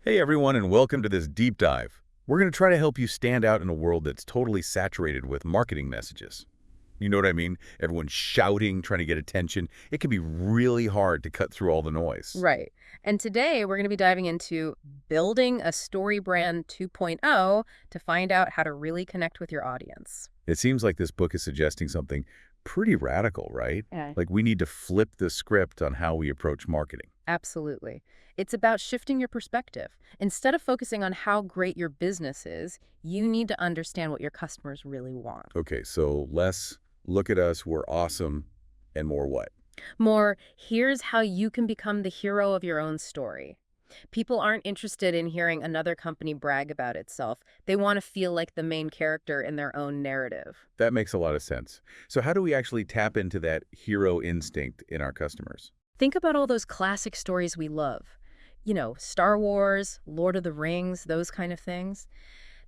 Hey everyone, and welcome to this deep dive. We're going to try to help you stand out in a world that's totally saturated with marketing messages. You know what I mean? Everyone's shouting, trying to get attention. It can be really hard to cut through all the noise. Right. And today we're going to be diving into building a StoryBrand 2.0 to find out how to really connect with your audience. It seems like this book is suggesting something pretty radical, right? Yeah. Like we need to flip the script on how we approach marketing. Absolutely. It's about shifting your perspective. Instead of focusing on how great your business is, you need to understand what your customers really want. Okay, so less look at us, we're awesome, and more what? More, here's how you can become the hero of your own story. People aren't interested in hearing another company brag about itself. They want to feel like the main character in their own narrative. That makes a lot of sense. So how do we actually tap into that hero instinct in our customers? Think about all those classic stories we love. You know, Star Wars, Lord of the Rings, those kind of things.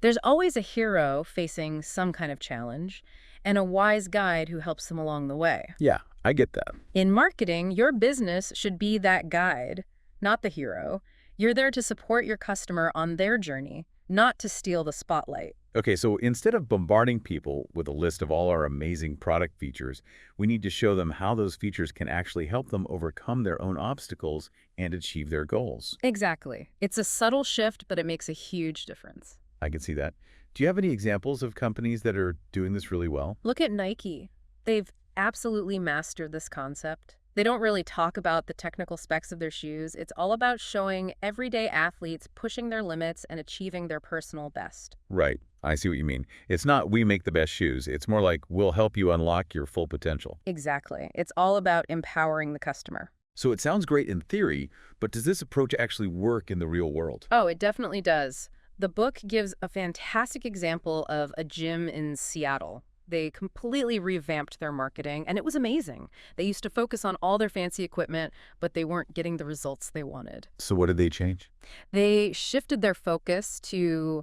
There's always a hero facing some kind of challenge and a wise guide who helps them along the way. Yeah, I get that. In marketing, your business should be that guide, not the hero. You're there to support your customer on their journey, not to steal the spotlight. Okay, so instead of bombarding people with a list of all our amazing product features, we need to show them how those features can actually help them overcome their own obstacles and achieve their goals. Exactly. It's a subtle shift, but it makes a huge difference. I can see that. Do you have any examples of companies that are doing this really well? Look at Nike. They've absolutely mastered this concept. They don't really talk about the technical specs of their shoes. It's all about showing everyday athletes pushing their limits and achieving their personal best. Right, I see what you mean. It's not we make the best shoes. It's more like we'll help you unlock your full potential. Exactly. It's all about empowering the customer. So it sounds great in theory, but does this approach actually work in the real world? Oh, it definitely does. The book gives a fantastic example of a gym in Seattle. They completely revamped their marketing, and it was amazing. They used to focus on all their fancy equipment, but they weren't getting the results they wanted. So what did they change? They shifted their focus to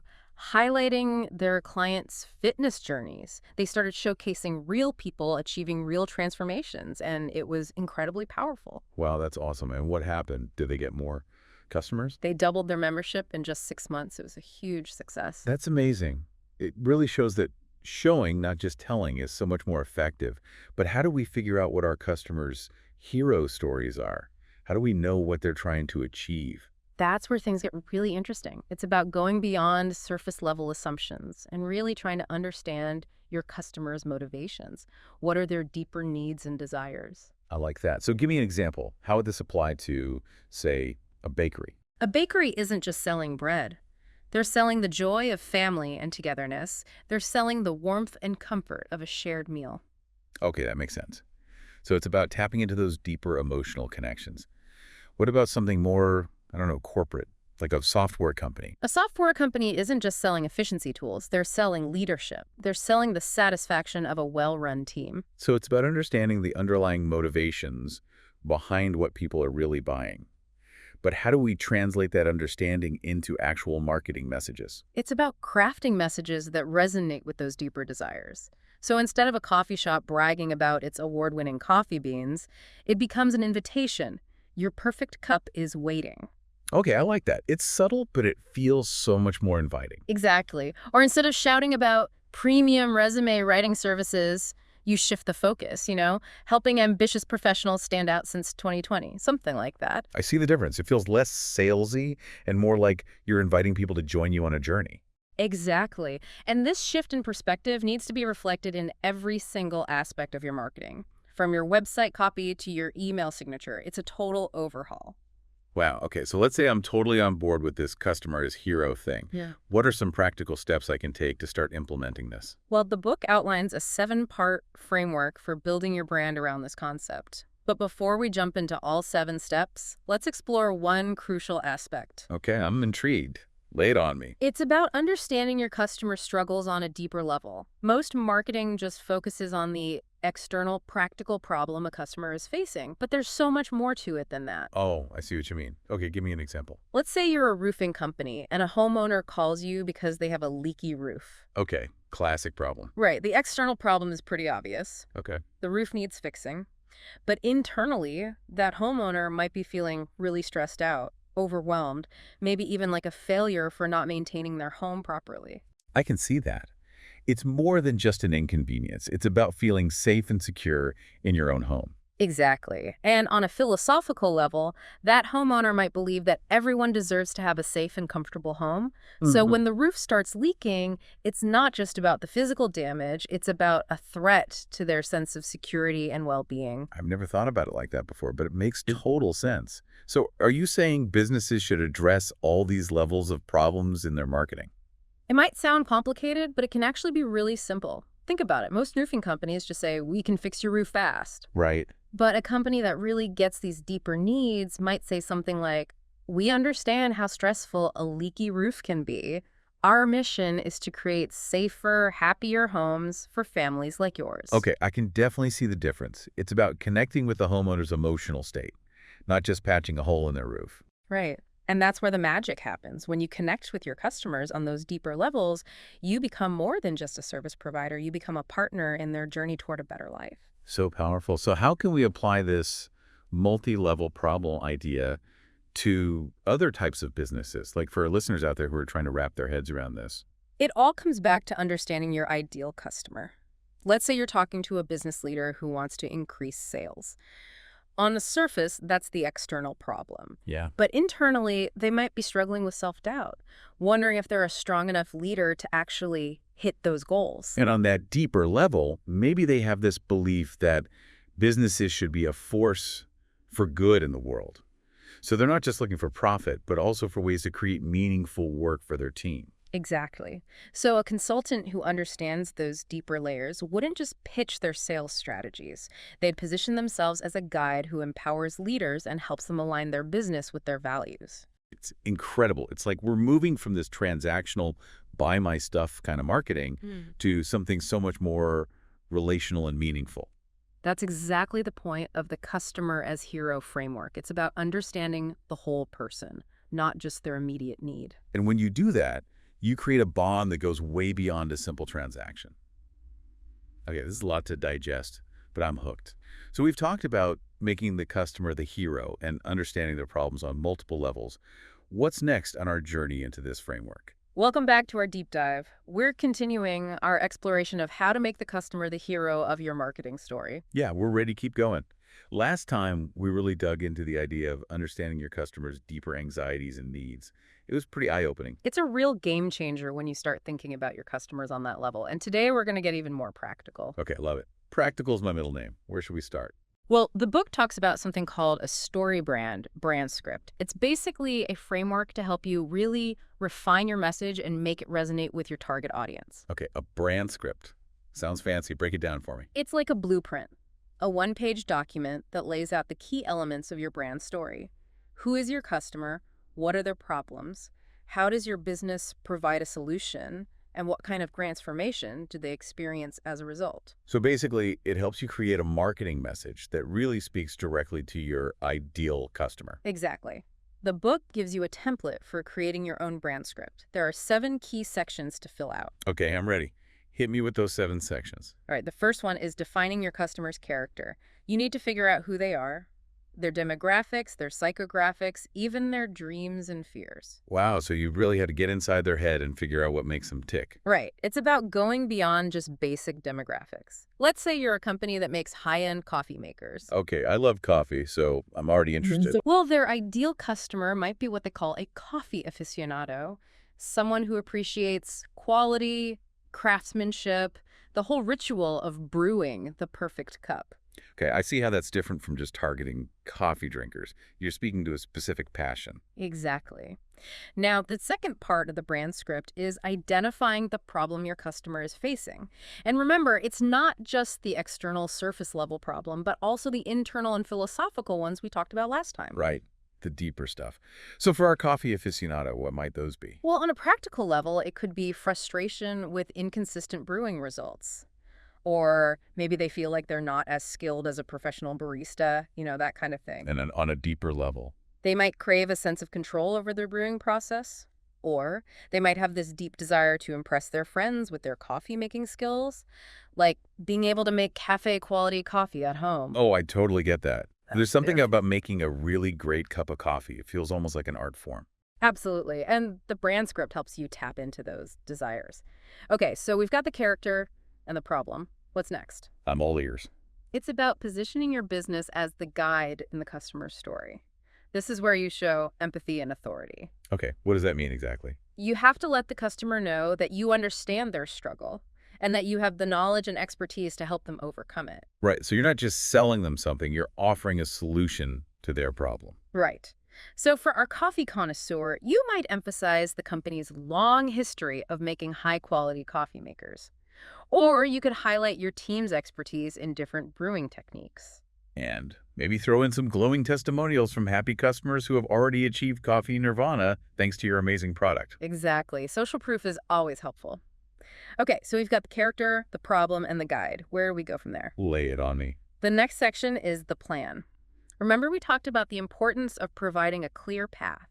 highlighting their clients' fitness journeys. They started showcasing real people achieving real transformations, and it was incredibly powerful. Wow, that's awesome. And what happened? Did they get more customers? They doubled their membership in just 6 months. It was a huge success. That's amazing. It really shows that showing, not just telling, is so much more effective. But how do we figure out what our customers' hero stories are? How do we know what they're trying to achieve? That's where things get really interesting. It's about going beyond surface level assumptions and really trying to understand your customers' motivations. What are their deeper needs and desires? I like that. So give me an example. How would this apply to, say, a bakery? A bakery isn't just selling bread. They're selling the joy of family and togetherness. They're selling the warmth and comfort of a shared meal. Okay, that makes sense. So it's about tapping into those deeper emotional connections. What about something more, I don't know, corporate, like a software company? A software company isn't just selling efficiency tools. They're selling leadership. They're selling the satisfaction of a well-run team. So it's about understanding the underlying motivations behind what people are really buying. But how do we translate that understanding into actual marketing messages? It's about crafting messages that resonate with those deeper desires. So instead of a coffee shop bragging about its award-winning coffee beans, it becomes an invitation. Your perfect cup is waiting. Okay, I like that. It's subtle, but it feels so much more inviting. Exactly. Or instead of shouting about premium resume writing services, you shift the focus, helping ambitious professionals stand out since 2020, something like that. I see the difference. It feels less salesy and more like you're inviting people to join you on a journey. Exactly. And this shift in perspective needs to be reflected in every single aspect of your marketing. From your website copy to your email signature, it's a total overhaul. Wow. Okay, so let's say I'm totally on board with this customer as hero thing. Yeah. What are some practical steps I can take to start implementing this? Well, the book outlines a 7-part framework for building your brand around this concept. But before we jump into all 7 steps, let's explore one crucial aspect. Okay, I'm intrigued. Lay it on me. It's about understanding your customer struggles on a deeper level. Most marketing just focuses on the external practical problem a customer is facing, but there's so much more to it than that. Oh, I see what you mean. Okay, give me an example. Let's say you're a roofing company and a homeowner calls you because they have a leaky roof. Okay, classic problem. Right, the external problem is pretty obvious. Okay. The roof needs fixing. But internally, that homeowner might be feeling really stressed out overwhelmed, maybe even like a failure for not maintaining their home properly. I can see that. It's more than just an inconvenience. It's about feeling safe and secure in your own home. Exactly. And on a philosophical level, that homeowner might believe that everyone deserves to have a safe and comfortable home. So Hmm. when the roof starts leaking, it's not just about the physical damage, it's about a threat to their sense of security and well-being. I've never thought about it like that before, but it makes total sense. So are you saying businesses should address all these levels of problems in their marketing? It might sound complicated, but it can actually be really simple. Think about it. Most roofing companies just say, we can fix your roof fast. Right. But a company that really gets these deeper needs might say something like, we understand how stressful a leaky roof can be. Our mission is to create safer, happier homes for families like yours. Okay, I can definitely see the difference. It's about connecting with the homeowner's emotional state, not just patching a hole in their roof. Right. And that's where the magic happens. When you connect with your customers on those deeper levels, you become more than just a service provider. You become a partner in their journey toward a better life. So powerful. So how can we apply this multi-level problem idea to other types of businesses, like for our listeners out there who are trying to wrap their heads around this? It all comes back to understanding your ideal customer. Let's say you're talking to a business leader who wants to increase sales. On the surface, that's the external problem. Yeah. But internally, they might be struggling with self-doubt, wondering if they're a strong enough leader to actually hit those goals. And on that deeper level, maybe they have this belief that businesses should be a force for good in the world. So they're not just looking for profit, but also for ways to create meaningful work for their team. Exactly. So a consultant who understands those deeper layers wouldn't just pitch their sales strategies. They'd position themselves as a guide who empowers leaders and helps them align their business with their values. It's incredible. It's like we're moving from this transactional, buy my stuff kind of marketing to something so much more relational and meaningful. That's exactly the point of the customer as hero framework. It's about understanding the whole person, not just their immediate need. And when you do that, you create a bond that goes way beyond a simple transaction. Okay, this is a lot to digest, but I'm hooked. So we've talked about making the customer the hero and understanding their problems on multiple levels. What's next on our journey into this framework? Welcome back to our deep dive. We're continuing our exploration of how to make the customer the hero of your marketing story. Yeah, we're ready to keep going. Last time, we really dug into the idea of understanding your customers' deeper anxieties and needs. It was pretty eye-opening. It's a real game changer when you start thinking about your customers on that level. And today we're going to get even more practical. Okay, love it. Practical is my middle name. Where should we start? Well, the book talks about something called a StoryBrand brand script. It's basically a framework to help you really refine your message and make it resonate with your target audience. Okay, a brand script. Sounds fancy. Break it down for me. It's like a blueprint, a one-page document that lays out the key elements of your brand story. Who is your customer? What are their problems? How does your business provide a solution? And what kind of transformation do they experience as a result? So basically, it helps you create a marketing message that really speaks directly to your ideal customer. Exactly. The book gives you a template for creating your own brand script. There are 7 key sections to fill out. Okay, I'm ready. Hit me with those 7 sections. All right, the first one is defining your customer's character. You need to figure out who they are, their demographics, their psychographics, even their dreams and fears. Wow, so you really had to get inside their head and figure out what makes them tick. Right. It's about going beyond just basic demographics. Let's say you're a company that makes high-end coffee makers. Okay, I love coffee, so I'm already interested. Well, their ideal customer might be what they call a coffee aficionado, someone who appreciates quality, craftsmanship, the whole ritual of brewing the perfect cup. Okay, I see how that's different from just targeting coffee drinkers. You're speaking to a specific passion. Exactly. Now, the second part of the brand script is identifying the problem your customer is facing. And remember, it's not just the external surface level problem, but also the internal and philosophical ones we talked about last time. Right, the deeper stuff. So for our coffee aficionado, what might those be? Well, on a practical level, it could be frustration with inconsistent brewing results. Or maybe they feel like they're not as skilled as a professional barista, that kind of thing. And on a deeper level. They might crave a sense of control over their brewing process. Or they might have this deep desire to impress their friends with their coffee-making skills, like being able to make cafe-quality coffee at home. Oh, I totally get that. There's something about making a really great cup of coffee. It feels almost like an art form. Absolutely. And the brand script helps you tap into those desires. Okay, so we've got the character and the problem. What's next? I'm all ears. It's about positioning your business as the guide in the customer's story. This is where you show empathy and authority. Okay, what does that mean exactly? You have to let the customer know that you understand their struggle and that you have the knowledge and expertise to help them overcome it. Right, so you're not just selling them something, you're offering a solution to their problem. Right. So for our coffee connoisseur, you might emphasize the company's long history of making high-quality coffee makers. Or you could highlight your team's expertise in different brewing techniques. And maybe throw in some glowing testimonials from happy customers who have already achieved coffee nirvana thanks to your amazing product. Exactly. Social proof is always helpful. Okay, so we've got the character, the problem, and the guide. Where do we go from there? Lay it on me. The next section is the plan. Remember we talked about the importance of providing a clear path.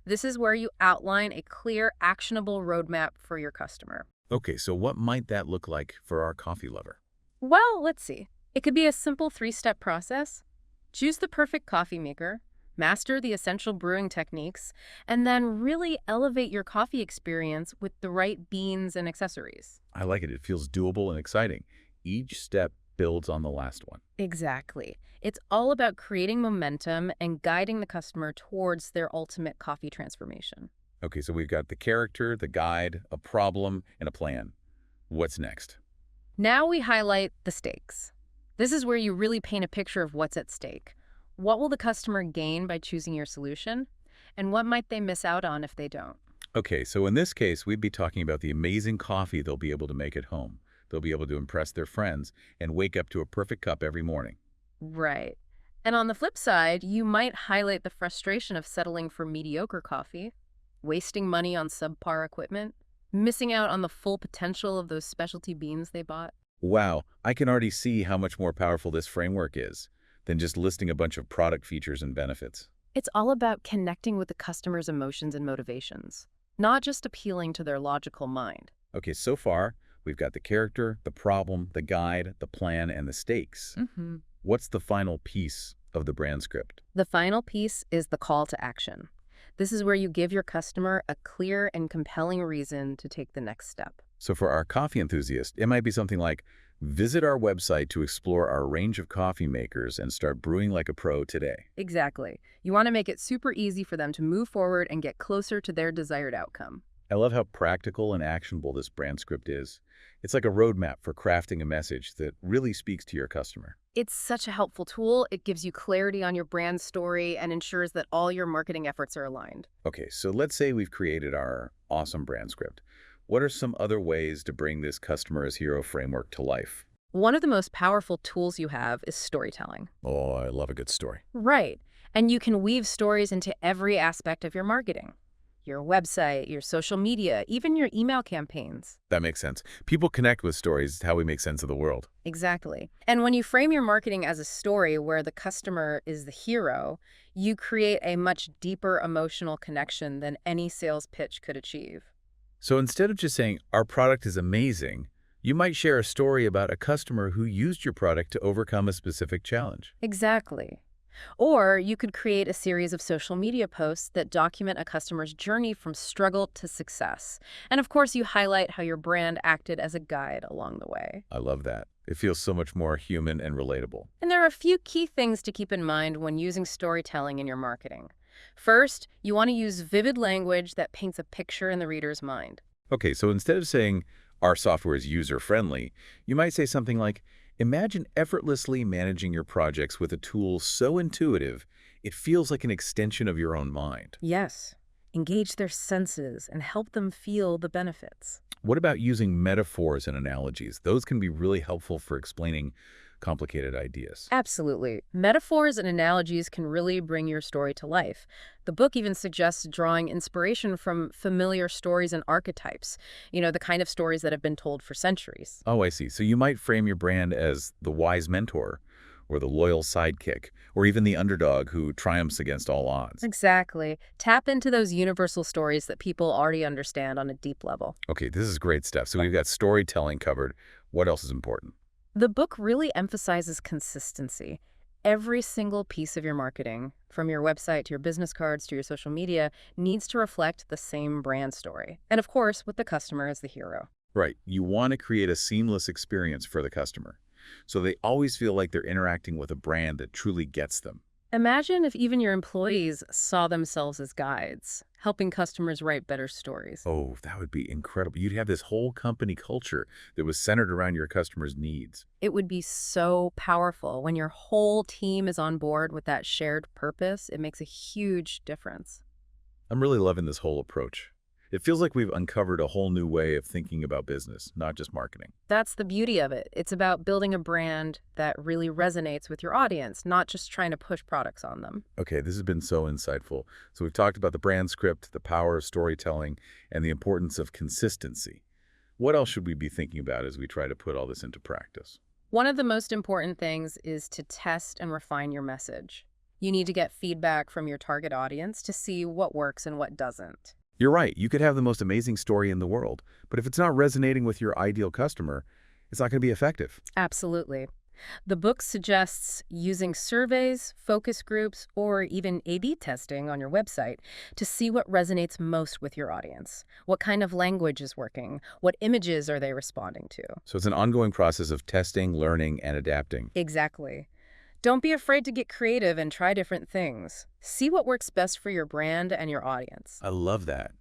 This is where you outline a clear, actionable roadmap for your customer. Okay, so what might that look like for our coffee lover? Well, let's see. It could be a simple 3-step process. Choose the perfect coffee maker, master the essential brewing techniques, and then really elevate your coffee experience with the right beans and accessories. I like it. It feels doable and exciting. Each step builds on the last one. Exactly. It's all about creating momentum and guiding the customer towards their ultimate coffee transformation. Okay, so we've got the character, the guide, a problem, and a plan. What's next? Now we highlight the stakes. This is where you really paint a picture of what's at stake. What will the customer gain by choosing your solution? And what might they miss out on if they don't? Okay, so in this case, we'd be talking about the amazing coffee they'll be able to make at home. They'll be able to impress their friends and wake up to a perfect cup every morning. Right. And on the flip side, you might highlight the frustration of settling for mediocre coffee, wasting money on subpar equipment, missing out on the full potential of those specialty beans they bought. Wow, I can already see how much more powerful this framework is than just listing a bunch of product features and benefits. It's all about connecting with the customer's emotions and motivations, not just appealing to their logical mind. Okay, so far, we've got the character, the problem, the guide, the plan, and the stakes. What's the final piece of the brand script? The final piece is the call to action. This is where you give your customer a clear and compelling reason to take the next step. So for our coffee enthusiast, it might be something like, visit our website to explore our range of coffee makers and start brewing like a pro today. Exactly. You want to make it super easy for them to move forward and get closer to their desired outcome. I love how practical and actionable this brand script is. It's like a roadmap for crafting a message that really speaks to your customer. It's such a helpful tool. It gives you clarity on your brand story and ensures that all your marketing efforts are aligned. Okay, so let's say we've created our awesome brand script. What are some other ways to bring this customer as hero framework to life? One of the most powerful tools you have is storytelling. Oh, I love a good story. Right. And you can weave stories into every aspect of your marketing. Your website, your social media, even your email campaigns. That makes sense. People connect with stories. It's how we make sense of the world. Exactly. And when you frame your marketing as a story where the customer is the hero, you create a much deeper emotional connection than any sales pitch could achieve. So instead of just saying, our product is amazing, you might share a story about a customer who used your product to overcome a specific challenge. Exactly. Or you could create a series of social media posts that document a customer's journey from struggle to success. And of course, you highlight how your brand acted as a guide along the way. I love that. It feels so much more human and relatable. And there are a few key things to keep in mind when using storytelling in your marketing. First, you want to use vivid language that paints a picture in the reader's mind. Okay, so instead of saying, our software is user-friendly, you might say something like, imagine effortlessly managing your projects with a tool so intuitive, it feels like an extension of your own mind. Yes. Engage their senses and help them feel the benefits. What about using metaphors and analogies? Those can be really helpful for explaining complicated ideas. Absolutely. Metaphors and analogies can really bring your story to life. The book even suggests drawing inspiration from familiar stories and archetypes, the kind of stories that have been told for centuries. Oh, I see. So you might frame your brand as the wise mentor, or the loyal sidekick, or even the underdog who triumphs against all odds. Exactly. Tap into those universal stories that people already understand on a deep level. Okay, this is great stuff. So we've got storytelling covered. What else is important? The book really emphasizes consistency. Every single piece of your marketing, from your website to your business cards to your social media, needs to reflect the same brand story. And of course, with the customer as the hero. Right. You want to create a seamless experience for the customer, so they always feel like they're interacting with a brand that truly gets them. Imagine if even your employees saw themselves as guides, helping customers write better stories. Oh, that would be incredible. You'd have this whole company culture that was centered around your customers' needs. It would be so powerful when your whole team is on board with that shared purpose. It makes a huge difference. I'm really loving this whole approach. It feels like we've uncovered a whole new way of thinking about business, not just marketing. That's the beauty of it. It's about building a brand that really resonates with your audience, not just trying to push products on them. Okay, this has been so insightful. So we've talked about the brand script, the power of storytelling, and the importance of consistency. What else should we be thinking about as we try to put all this into practice? One of the most important things is to test and refine your message. You need to get feedback from your target audience to see what works and what doesn't. You're right. You could have the most amazing story in the world, but if it's not resonating with your ideal customer, it's not going to be effective. Absolutely. The book suggests using surveys, focus groups, or even A/B testing on your website to see what resonates most with your audience. What kind of language is working? What images are they responding to? So it's an ongoing process of testing, learning, and adapting. Exactly. Don't be afraid to get creative and try different things. See what works best for your brand and your audience. I love that.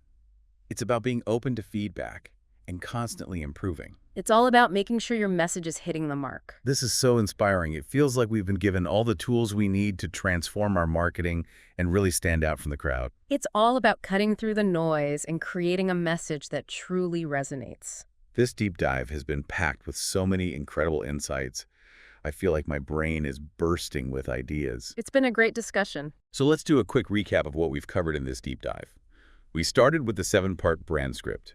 It's about being open to feedback and constantly improving. It's all about making sure your message is hitting the mark. This is so inspiring. It feels like we've been given all the tools we need to transform our marketing and really stand out from the crowd. It's all about cutting through the noise and creating a message that truly resonates. This deep dive has been packed with so many incredible insights. I feel like my brain is bursting with ideas. It's been a great discussion. So let's do a quick recap of what we've covered in this deep dive. We started with the 7-part brand script.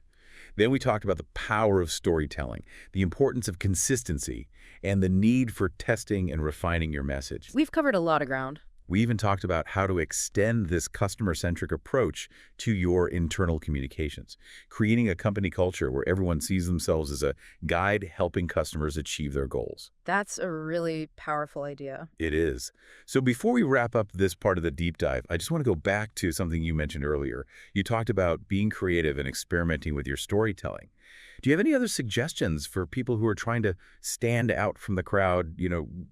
Then we talked about the power of storytelling, the importance of consistency, and the need for testing and refining your message. We've covered a lot of ground. We even talked about how to extend this customer-centric approach to your internal communications, creating a company culture where everyone sees themselves as a guide helping customers achieve their goals. That's a really powerful idea. It is. So before we wrap up this part of the deep dive, I just want to go back to something you mentioned earlier. You talked about being creative and experimenting with your storytelling. Do you have any other suggestions for people who are trying to stand out from the crowd,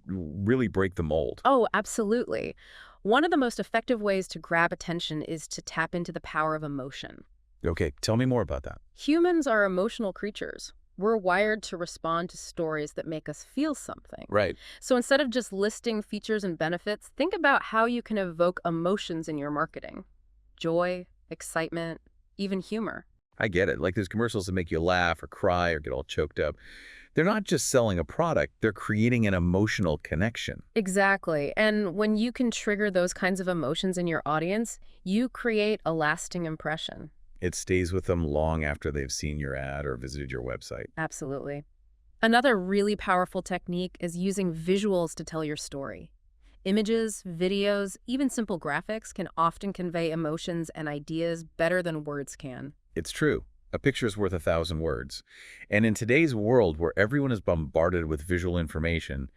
really break the mold? Oh, absolutely. One of the most effective ways to grab attention is to tap into the power of emotion. Okay, tell me more about that. Humans are emotional creatures. We're wired to respond to stories that make us feel something. Right. So instead of just listing features and benefits, think about how you can evoke emotions in your marketing. Joy, excitement, even humor. I get it. Like there's commercials that make you laugh or cry or get all choked up. They're not just selling a product, they're creating an emotional connection. Exactly. And when you can trigger those kinds of emotions in your audience, you create a lasting impression. It stays with them long after they've seen your ad or visited your website. Absolutely. Another really powerful technique is using visuals to tell your story. Images, videos, even simple graphics can often convey emotions and ideas better than words can. It's true. A picture's worth 1,000 words. And in today's world where everyone is bombarded with visual information,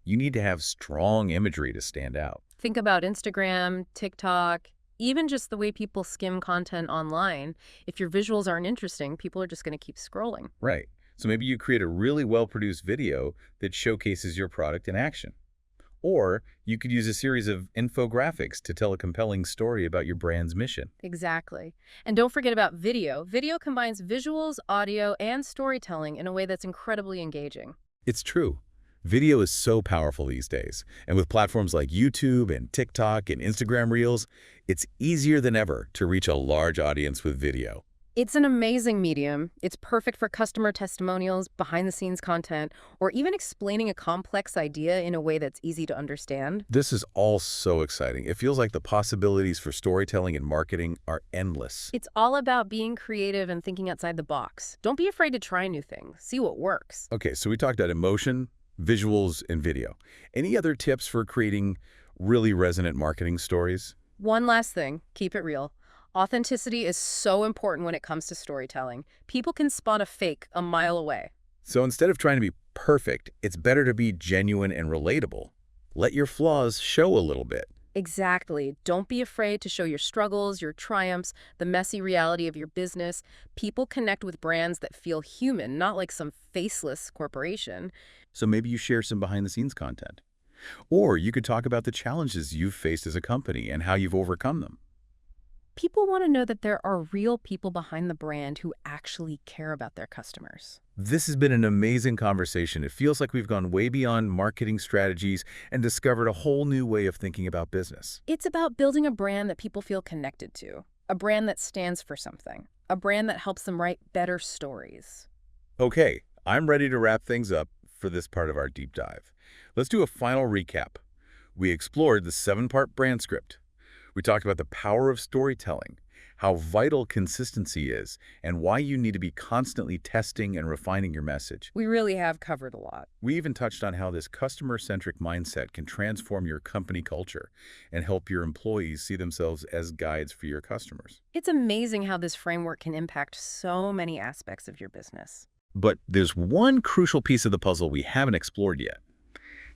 you need to have strong imagery to stand out. Think about Instagram, TikTok, even just the way people skim content online. If your visuals aren't interesting, people are just going to keep scrolling. Right. So maybe you create a really well-produced video that showcases your product in action. Or you could use a series of infographics to tell a compelling story about your brand's mission. Exactly. And don't forget about video. Video combines visuals, audio, and storytelling in a way that's incredibly engaging. It's true. Video is so powerful these days. And with platforms like YouTube and TikTok and Instagram Reels, it's easier than ever to reach a large audience with video. It's an amazing medium. It's perfect for customer testimonials, behind-the-scenes content, or even explaining a complex idea in a way that's easy to understand. This is all so exciting. It feels like the possibilities for storytelling and marketing are endless. It's all about being creative and thinking outside the box. Don't be afraid to try new things. See what works. Okay, so we talked about emotion, visuals, and video. Any other tips for creating really resonant marketing stories? One last thing, keep it real. Authenticity is so important when it comes to storytelling. People can spot a fake a mile away. So instead of trying to be perfect, it's better to be genuine and relatable. Let your flaws show a little bit. Exactly. Don't be afraid to show your struggles, your triumphs, the messy reality of your business. People connect with brands that feel human, not like some faceless corporation. So maybe you share some behind-the-scenes content. Or you could talk about the challenges you've faced as a company and how you've overcome them. People want to know that there are real people behind the brand who actually care about their customers. This has been an amazing conversation. It feels like we've gone way beyond marketing strategies and discovered a whole new way of thinking about business. It's about building a brand that people feel connected to, a brand that stands for something, a brand that helps them write better stories. Okay, I'm ready to wrap things up for this part of our deep dive. Let's do a final recap. We explored the 7-part brand script. We talked about the power of storytelling, how vital consistency is, and why you need to be constantly testing and refining your message. We really have covered a lot. We even touched on how this customer-centric mindset can transform your company culture and help your employees see themselves as guides for your customers. It's amazing how this framework can impact so many aspects of your business. But there's one crucial piece of the puzzle we haven't explored yet.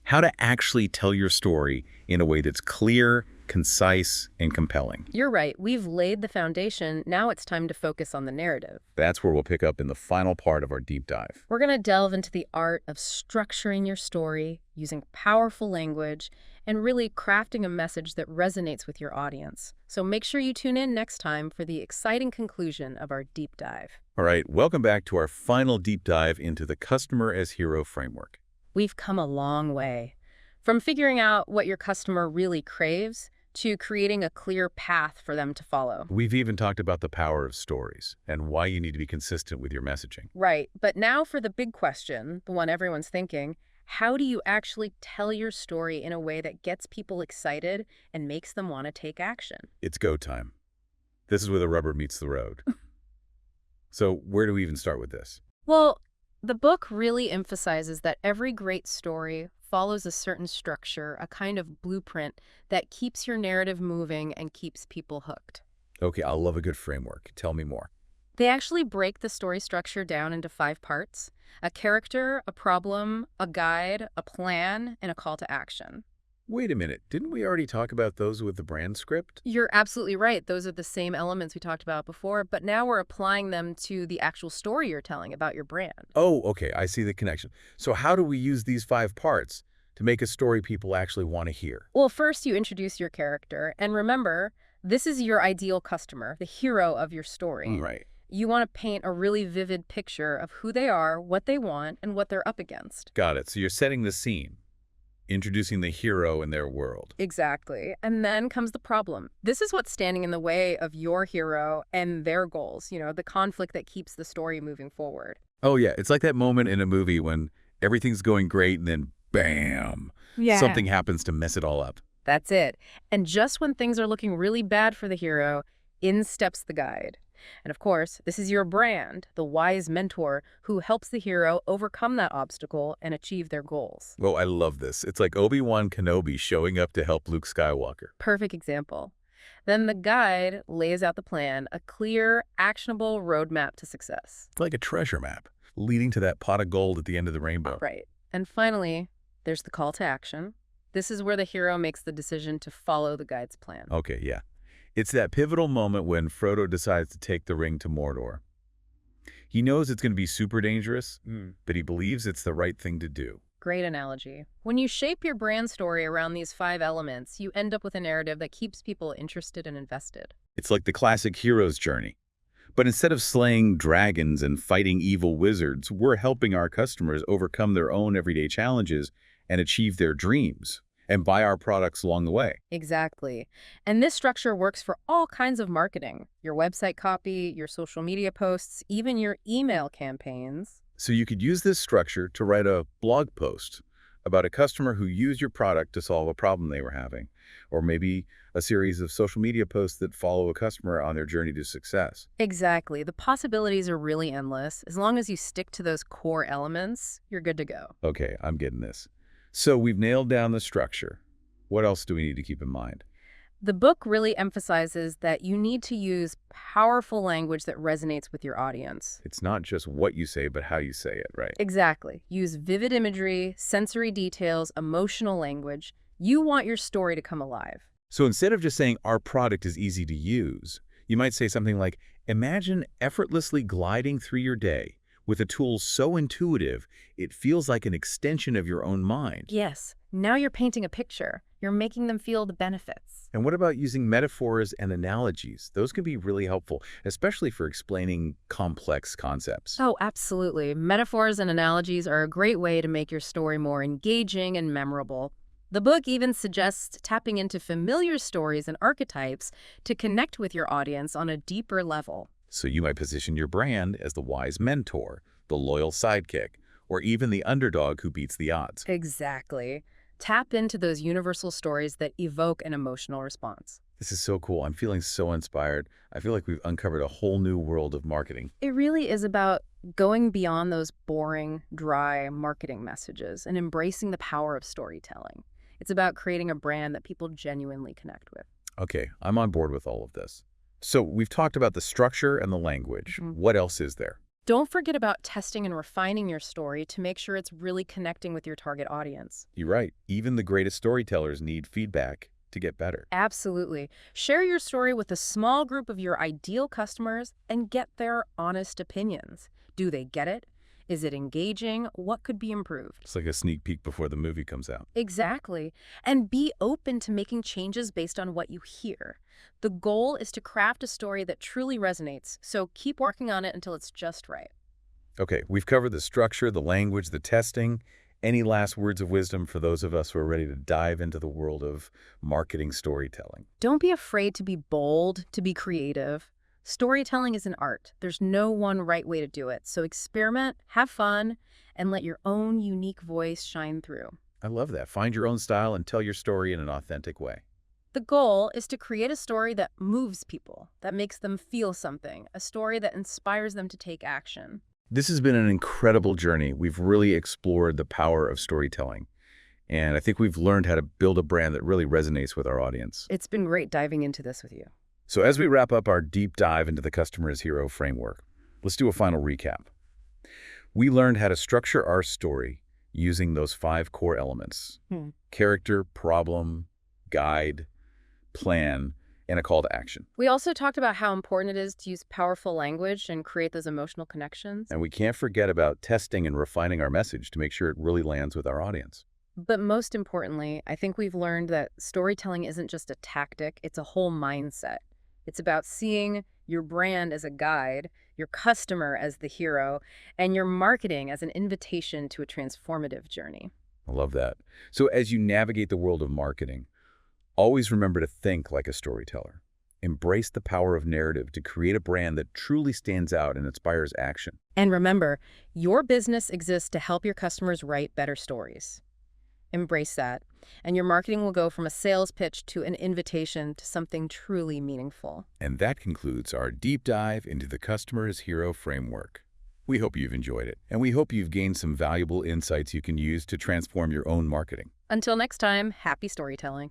How to actually tell your story in a way that's clear, concise, and compelling. You're right. We've laid the foundation. Now it's time to focus on the narrative. That's where we'll pick up in the final part of our deep dive. We're going to delve into the art of structuring your story, using powerful language, and really crafting a message that resonates with your audience. So make sure you tune in next time for the exciting conclusion of our deep dive. All right, welcome back to our final deep dive into the Customer as Hero framework. We've come a long way. From figuring out what your customer really craves to creating a clear path for them to follow. We've even talked about the power of stories and why you need to be consistent with your messaging. Right, but now for the big question, the one everyone's thinking, how do you actually tell your story in a way that gets people excited and makes them want to take action? It's go time. This is where the rubber meets the road. So where do we even start with this? Well, the book really emphasizes that every great story follows a certain structure, a kind of blueprint that keeps your narrative moving and keeps people hooked. Okay, I love a good framework. Tell me more. They actually break the story structure down into 5 parts: a character, a problem, a guide, a plan, and a call to action. Wait a minute, didn't we already talk about those with the brand script? You're absolutely right. Those are the same elements we talked about before, but now we're applying them to the actual story you're telling about your brand. Oh, okay, I see the connection. So how do we use these 5 parts to make a story people actually want to hear? Well, first you introduce your character, and remember, this is your ideal customer, the hero of your story. Right. You want to paint a really vivid picture of who they are, what they want, and what they're up against. Got it. So you're setting the scene, introducing the hero in their world. Exactly. And then comes the problem. This is what's standing in the way of your hero and their goals, the conflict that keeps the story moving forward. Oh, yeah. It's like that moment in a movie when everything's going great and then, bam, something happens to mess it all up. That's it. And just when things are looking really bad for the hero, in steps the guide. And of course, this is your brand, the wise mentor who helps the hero overcome that obstacle and achieve their goals. Oh, I love this. It's like Obi-Wan Kenobi showing up to help Luke Skywalker. Perfect example. Then the guide lays out the plan, a clear, actionable roadmap to success. It's like a treasure map leading to that pot of gold at the end of the rainbow. Right. And finally, there's the call to action. This is where the hero makes the decision to follow the guide's plan. Okay, yeah. It's that pivotal moment when Frodo decides to take the ring to Mordor. He knows it's going to be super dangerous, but he believes it's the right thing to do. Great analogy. When you shape your brand story around these 5 elements, you end up with a narrative that keeps people interested and invested. It's like the classic hero's journey. But instead of slaying dragons and fighting evil wizards, we're helping our customers overcome their own everyday challenges and achieve their dreams, and buy our products along the way. Exactly. And this structure works for all kinds of marketing. Your website copy, your social media posts, even your email campaigns. So you could use this structure to write a blog post about a customer who used your product to solve a problem they were having, or maybe a series of social media posts that follow a customer on their journey to success. Exactly. The possibilities are really endless. As long as you stick to those core elements, you're good to go. Okay, I'm getting this. So we've nailed down the structure. What else do we need to keep in mind? The book really emphasizes that you need to use powerful language that resonates with your audience. It's not just what you say, but how you say it, right? Exactly. Use vivid imagery, sensory details, emotional language. You want your story to come alive. So instead of just saying our product is easy to use, you might say something like, imagine effortlessly gliding through your day with a tool so intuitive it feels like an extension of your own mind. Yes, now you're painting a picture. You're making them feel the benefits. And what about using metaphors and analogies? Those can be really helpful, especially for explaining complex concepts. Oh, absolutely. Metaphors and analogies are a great way to make your story more engaging and memorable. The book even suggests tapping into familiar stories and archetypes to connect with your audience on a deeper level. So you might position your brand as the wise mentor, the loyal sidekick, or even the underdog who beats the odds. Exactly. Tap into those universal stories that evoke an emotional response. This is so cool. I'm feeling so inspired. I feel like we've uncovered a whole new world of marketing. It really is about going beyond those boring, dry marketing messages and embracing the power of storytelling. It's about creating a brand that people genuinely connect with. Okay, I'm on board with all of this. So we've talked about the structure and the language. What else is there? Don't forget about testing and refining your story to make sure it's really connecting with your target audience. You're right. Even the greatest storytellers need feedback to get better. Absolutely. Share your story with a small group of your ideal customers and get their honest opinions. Do they get it? Is it engaging? What could be improved? It's like a sneak peek before the movie comes out. Exactly. And be open to making changes based on what you hear. The goal is to craft a story that truly resonates, so keep working on it until it's just right. Okay, we've covered the structure, the language, the testing. Any last words of wisdom for those of us who are ready to dive into the world of marketing storytelling? Don't be afraid to be bold, to be creative. Storytelling is an art. There's no one right way to do it. So experiment, have fun, and let your own unique voice shine through. I love that. Find your own style and tell your story in an authentic way. The goal is to create a story that moves people, that makes them feel something, a story that inspires them to take action. This has been an incredible journey. We've really explored the power of storytelling. And I think we've learned how to build a brand that really resonates with our audience. It's been great diving into this with you. So as we wrap up our deep dive into the Customer as Hero framework, let's do a final recap. We learned how to structure our story using those 5 core elements: character, problem, guide, plan, and a call to action. We also talked about how important it is to use powerful language and create those emotional connections. And we can't forget about testing and refining our message to make sure it really lands with our audience. But most importantly, I think we've learned that storytelling isn't just a tactic, it's a whole mindset. It's about seeing your brand as a guide, your customer as the hero, and your marketing as an invitation to a transformative journey. I love that. So as you navigate the world of marketing, always remember to think like a storyteller. Embrace the power of narrative to create a brand that truly stands out and inspires action. And remember, your business exists to help your customers write better stories. Embrace that, and your marketing will go from a sales pitch to an invitation to something truly meaningful. And that concludes our deep dive into the Customer as Hero framework. We hope you've enjoyed it, and we hope you've gained some valuable insights you can use to transform your own marketing. Until next time, happy storytelling.